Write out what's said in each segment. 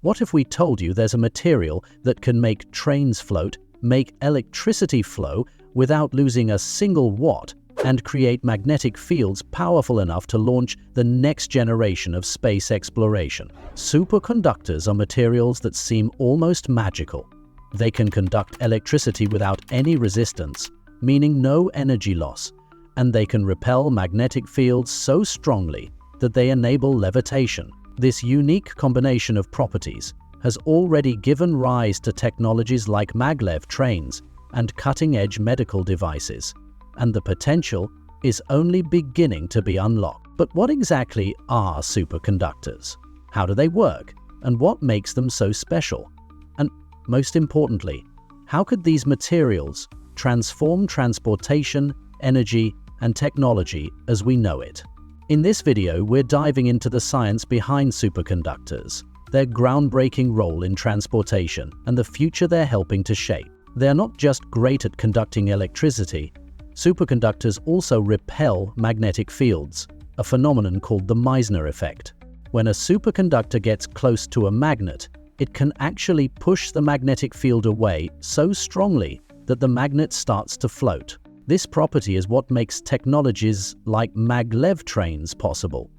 What if we told you there's a material that can make trains float, make electricity flow without losing a single watt, and create magnetic fields powerful enough to launch the next generation of space exploration? Superconductors are materials that seem almost magical. They can conduct electricity without any resistance, meaning no energy loss, and they can repel magnetic fields so strongly that they enable levitation. This unique combination of properties has already given rise to technologies like Maglev trains and cutting-edge medical devices, and the potential is only beginning to be unlocked. But what exactly are superconductors? How do they work? And what makes them so special? And most importantly, how could these materials transform transportation, energy, and technology as we know it? In this video, we're diving into the science behind superconductors, their groundbreaking role in transportation, and the future they're helping to shape. They're not just great at conducting electricity. Superconductors also repel magnetic fields, a phenomenon called the Meissner effect. When a superconductor gets close to a magnet, it can actually push the magnetic field away so strongly that the magnet starts to float. This property is what makes technologies like Maglev trains possible.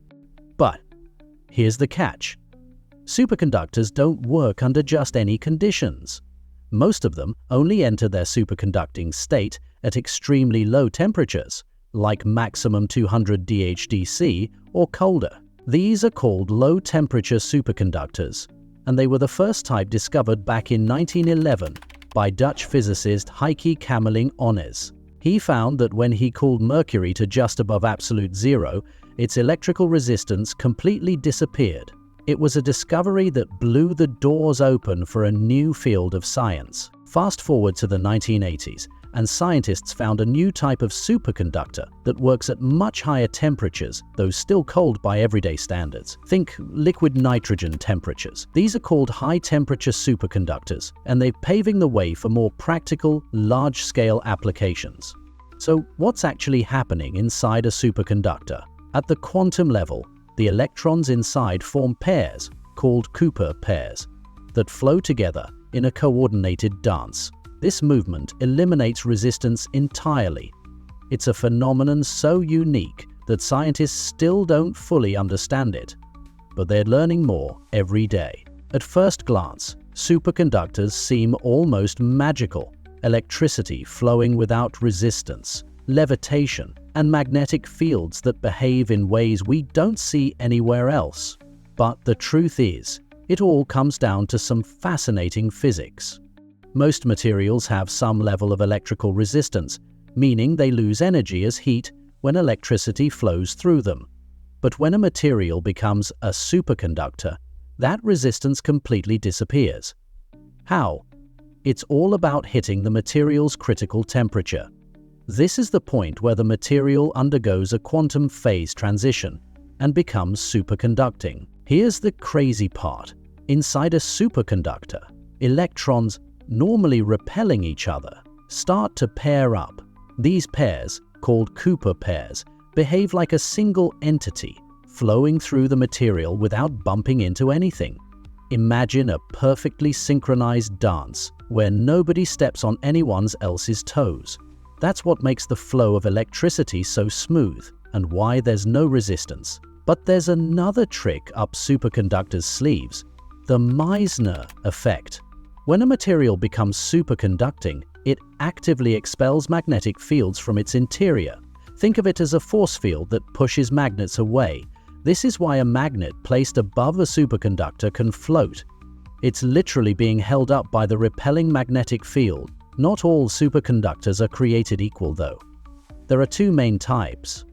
But here's the catch. Superconductors don't work under just any conditions. Most of them only enter their superconducting state at extremely low temperatures, like maximum 200 dHdC or colder. These are called low-temperature superconductors, and they were the first type discovered back in 1911 by Dutch physicist Heike Kamerlingh-Onnes. He found that when he cooled mercury to just above absolute zero, its electrical resistance completely disappeared. It was a discovery that blew the doors open for a new field of science. Fast forward to the 1980s, and scientists found a new type of superconductor that works at much higher temperatures, though still cold by everyday standards. Think liquid nitrogen temperatures. These are called high-temperature superconductors, and they're paving the way for more practical, large-scale applications. So what's actually happening inside a superconductor? At the quantum level, the electrons inside form pairs, called Cooper pairs, that flow together in a coordinated dance. This movement eliminates resistance entirely. It's a phenomenon so unique that scientists still don't fully understand it, but they're learning more every day. At first glance, superconductors seem almost magical. Electricity flowing without resistance, levitation, and magnetic fields that behave in ways we don't see anywhere else. But the truth is, it all comes down to some fascinating physics. Most materials have some level of electrical resistance, meaning they lose energy as heat when electricity flows through them. But when a material becomes a superconductor, that resistance completely disappears. How? It's all about hitting the material's critical temperature. This is the point where the material undergoes a quantum phase transition and becomes superconducting. Here's the crazy part. Inside a superconductor, electrons, normally repelling each other, start to pair up. These pairs, called Cooper pairs, behave like a single entity, flowing through the material without bumping into anything. Imagine a perfectly synchronized dance where nobody steps on anyone else's toes. That's what makes the flow of electricity so smooth and why there's no resistance. But there's another trick up superconductors' sleeves: the Meissner effect. When a material becomes superconducting, it actively expels magnetic fields from its interior. Think of it as a force field that pushes magnets away. This is why a magnet placed above a superconductor can float. It's literally being held up by the repelling magnetic field. Not all superconductors are created equal, though. There are two main types.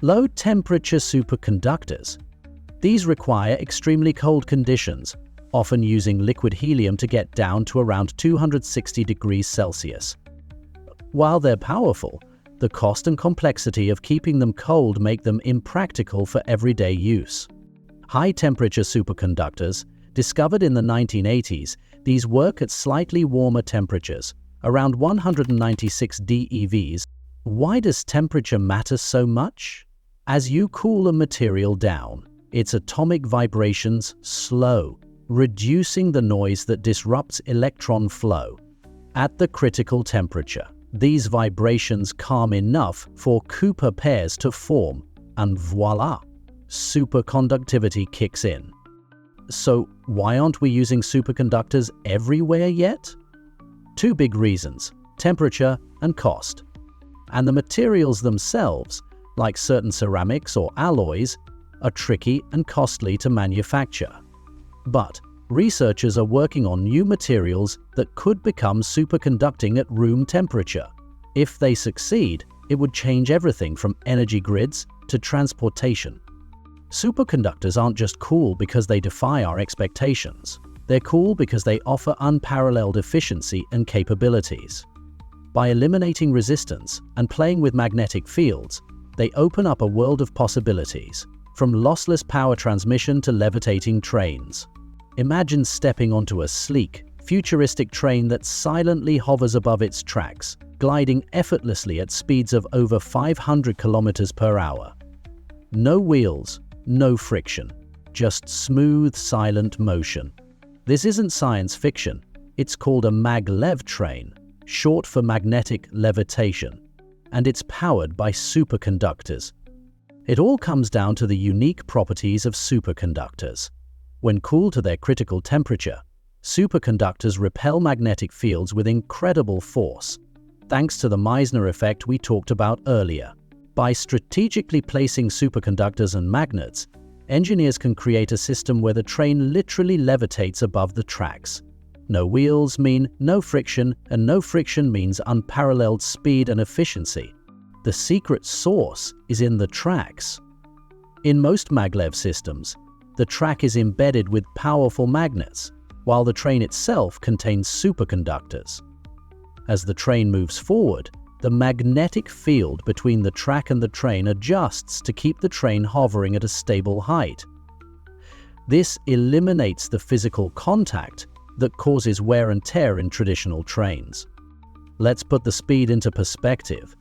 Low-temperature superconductors. These require extremely cold conditions, often using liquid helium to get down to around 260 degrees Celsius. While they're powerful, the cost and complexity of keeping them cold make them impractical for everyday use. High-temperature superconductors, discovered in the 1980s, these work at slightly warmer temperatures, around 196 DeVs. Why does temperature matter so much? As you cool a material down, its atomic vibrations slow. reducing the noise that disrupts electron flow. At the critical temperature, these vibrations calm enough for Cooper pairs to form, and voila, superconductivity kicks in. So why aren't we using superconductors everywhere yet? Two big reasons: temperature and cost. And the materials themselves, like certain ceramics or alloys, are tricky and costly to manufacture. But researchers are working on new materials that could become superconducting at room temperature. If they succeed, it would change everything from energy grids to transportation. Superconductors aren't just cool because they defy our expectations. They're cool because they offer unparalleled efficiency and capabilities. By eliminating resistance and playing with magnetic fields, they open up a world of possibilities, from lossless power transmission to levitating trains. Imagine stepping onto a sleek, futuristic train that silently hovers above its tracks, gliding effortlessly at speeds of over 500 kilometers per hour. No wheels, no friction, just smooth, silent motion. This isn't science fiction. It's called a Maglev train, short for magnetic levitation, and it's powered by superconductors. It all comes down to the unique properties of superconductors. When cooled to their critical temperature, superconductors repel magnetic fields with incredible force, thanks to the Meissner effect we talked about earlier. By strategically placing superconductors and magnets, engineers can create a system where the train literally levitates above the tracks. No wheels mean no friction, and no friction means unparalleled speed and efficiency. The secret sauce is in the tracks. In most maglev systems, the track is embedded with powerful magnets, while the train itself contains superconductors. As the train moves forward, the magnetic field between the track and the train adjusts to keep the train hovering at a stable height. This eliminates the physical contact that causes wear and tear in traditional trains. Let's put the speed into perspective.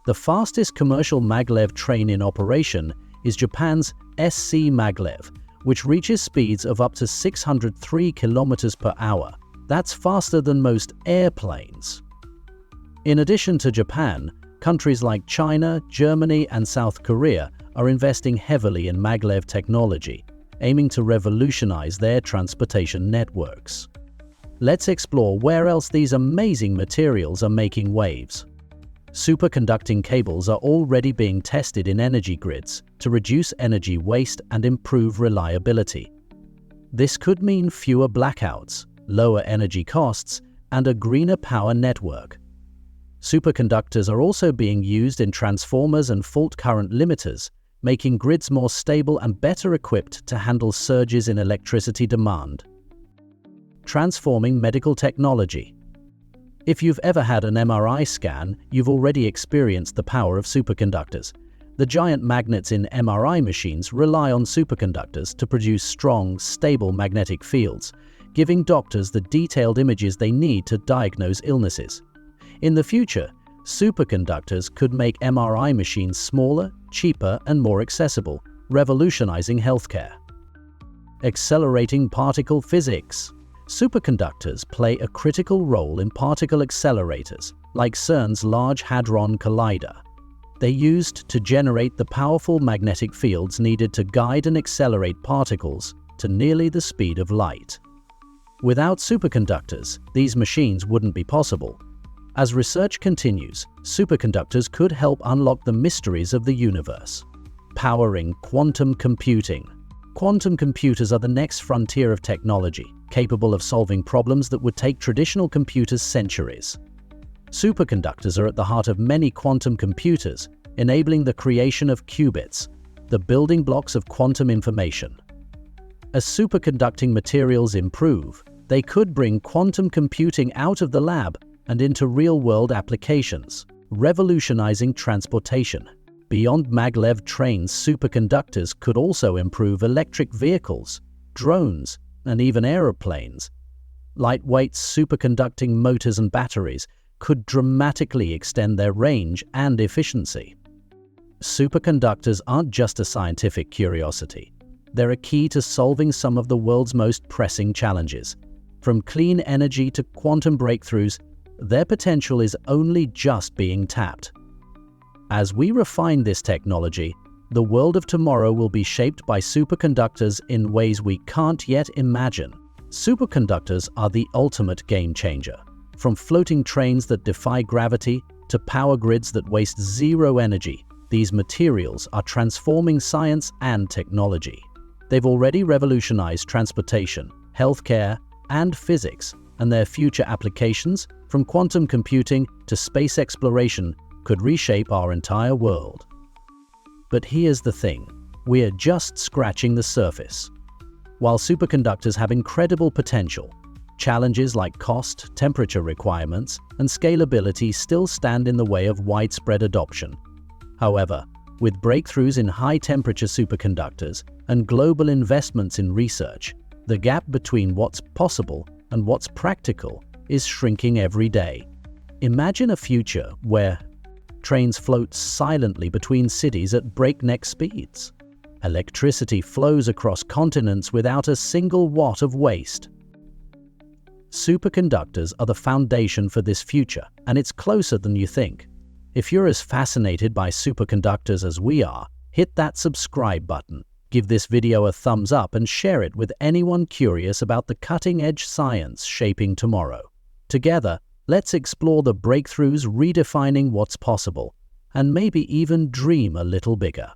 The fastest commercial maglev train in operation is Japan's SC Maglev, which reaches speeds of up to 603 kilometers per hour. That's faster than most airplanes. In addition to Japan, countries like China, Germany, and South Korea are investing heavily in maglev technology, aiming to revolutionize their transportation networks. Let's explore where else these amazing materials are making waves. Superconducting cables are already being tested in energy grids to reduce energy waste and improve reliability. This could mean fewer blackouts, lower energy costs, and a greener power network. Superconductors are also being used in transformers and fault current limiters, making grids more stable and better equipped to handle surges in electricity demand. Transforming medical technology. If you've ever had an MRI scan, you've already experienced the power of superconductors. The giant magnets in MRI machines rely on superconductors to produce strong, stable magnetic fields, giving doctors the detailed images they need to diagnose illnesses. In the future, superconductors could make MRI machines smaller, cheaper, and more accessible, revolutionizing healthcare. Accelerating particle physics. Superconductors play a critical role in particle accelerators, like CERN's Large Hadron Collider. They're used to generate the powerful magnetic fields needed to guide and accelerate particles to nearly the speed of light. Without superconductors, these machines wouldn't be possible. As research continues, superconductors could help unlock the mysteries of the universe. Powering quantum computing. Quantum computers are the next frontier of technology, capable of solving problems that would take traditional computers centuries. Superconductors are at the heart of many quantum computers, enabling the creation of qubits, the building blocks of quantum information. As superconducting materials improve, they could bring quantum computing out of the lab and into real-world applications, revolutionizing transportation. Beyond maglev trains, superconductors could also improve electric vehicles, drones, and even aeroplanes. Lightweight superconducting motors and batteries could dramatically extend their range and efficiency. Superconductors aren't just a scientific curiosity. They're a key to solving some of the world's most pressing challenges. From clean energy to quantum breakthroughs, their potential is only just being tapped. As we refine this technology, the world of tomorrow will be shaped by superconductors in ways we can't yet imagine. Superconductors are the ultimate game changer. From floating trains that defy gravity to power grids that waste zero energy, these materials are transforming science and technology. They've already revolutionized transportation, healthcare, and physics, and their future applications, from quantum computing to space exploration, could reshape our entire world. But here's the thing, we're just scratching the surface. While superconductors have incredible potential, challenges like cost, temperature requirements, and scalability still stand in the way of widespread adoption. However, with breakthroughs in high-temperature superconductors and global investments in research, the gap between what's possible and what's practical is shrinking every day. Imagine a future where trains float silently between cities at breakneck speeds. Electricity flows across continents without a single watt of waste. Superconductors are the foundation for this future, and it's closer than you think. If you're as fascinated by superconductors as we are, hit that subscribe button, give this video a thumbs up, and share it with anyone curious about the cutting-edge science shaping tomorrow. Together, let's explore the breakthroughs redefining what's possible, and maybe even dream a little bigger.